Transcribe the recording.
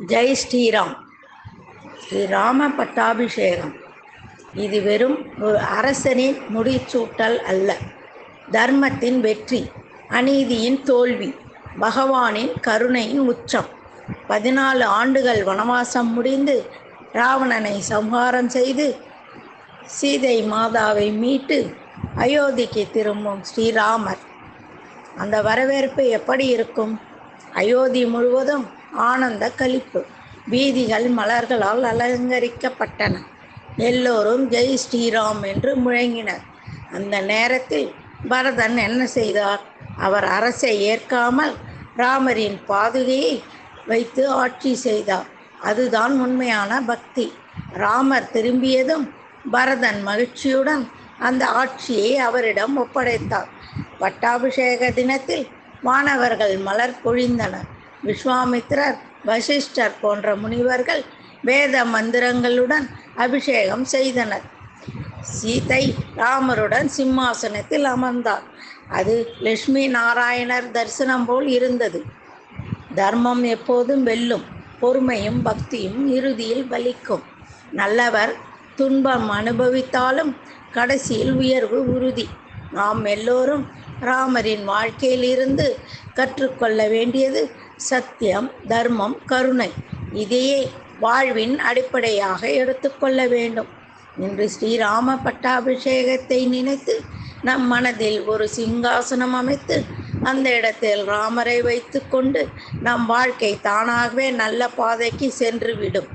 ஜெய் ஸ்ரீராம். ஸ்ரீராம பட்டாபிஷேகம் இது வெறும் ஒரு அரசனின் முடிசூட்டல் அல்ல. தர்மத்தின் வெற்றி, அநீதியின் தோல்வி, பகவானின் கருணையின் உச்சம். 14 ஆண்டுகள் வனவாசம் முடிந்து ராவணனை சம்ஹாரம் செய்து சீதை மாதாவை மீட்டு அயோத்திக்கு திரும்பும் ஸ்ரீராமர். அந்த வரவேற்பு எப்படி இருக்கும்? அயோத்தி முழுவதும் ஆனந்த களிப்பு. வீதிகள் மலர்களால் அலங்கரிக்கப்பட்டன. எல்லோரும் ஜெய் ஸ்ரீராம் என்று முழங்கினர். அந்த நேரத்தில் பரதன் என்ன செய்தார்? அவர் அரசை ஏற்காமல் ராமரின் பாதுகையை வைத்து ஆட்சி செய்தார். அதுதான் உண்மையான பக்தி. ராமர் திரும்பியதும் பரதன் மகிழ்ச்சியுடன் அந்த ஆட்சியை அவரிடம் ஒப்படைத்தார். பட்டாபிஷேக தினத்தில் வானவர்கள் மலர் பொழிந்தனர். விஸ்வாமித்திரர், வசிஷ்டர் போன்ற முனிவர்கள் வேத மந்திரங்களுடன் அபிஷேகம் செய்தனர். சீதை ராமருடன் சிம்மாசனத்தில் அமர்ந்தார். அது லட்சுமி நாராயணர் தரிசனம் போல் இருந்தது. தர்மம் எப்போதும் வெல்லும். பொறுமையும் பக்தியும் இறுதியில் பலிக்கும். நல்லவர் துன்பம் அனுபவித்தாலும் கடைசியில் உயர்வு உறுதி. நாம் எல்லோரும் ராமரின் வாழ்க்கையில் இருந்து கற்றுக்கொள்ள வேண்டியது சத்தியம், தர்மம், கருணை. இதையே வாழ்வின் அடிப்படையாக எடுத்துக்கொள்ள வேண்டும். இன்று ஸ்ரீராம பட்டாபிஷேகத்தை நினைத்து நம் மனதில் ஒரு சிங்காசனம் அமைத்து அந்த இடத்தில் ராமரை வைத்து கொண்டு நம் வாழ்க்கை தானாகவே நல்ல பாதைக்கு சென்றுவிடும்.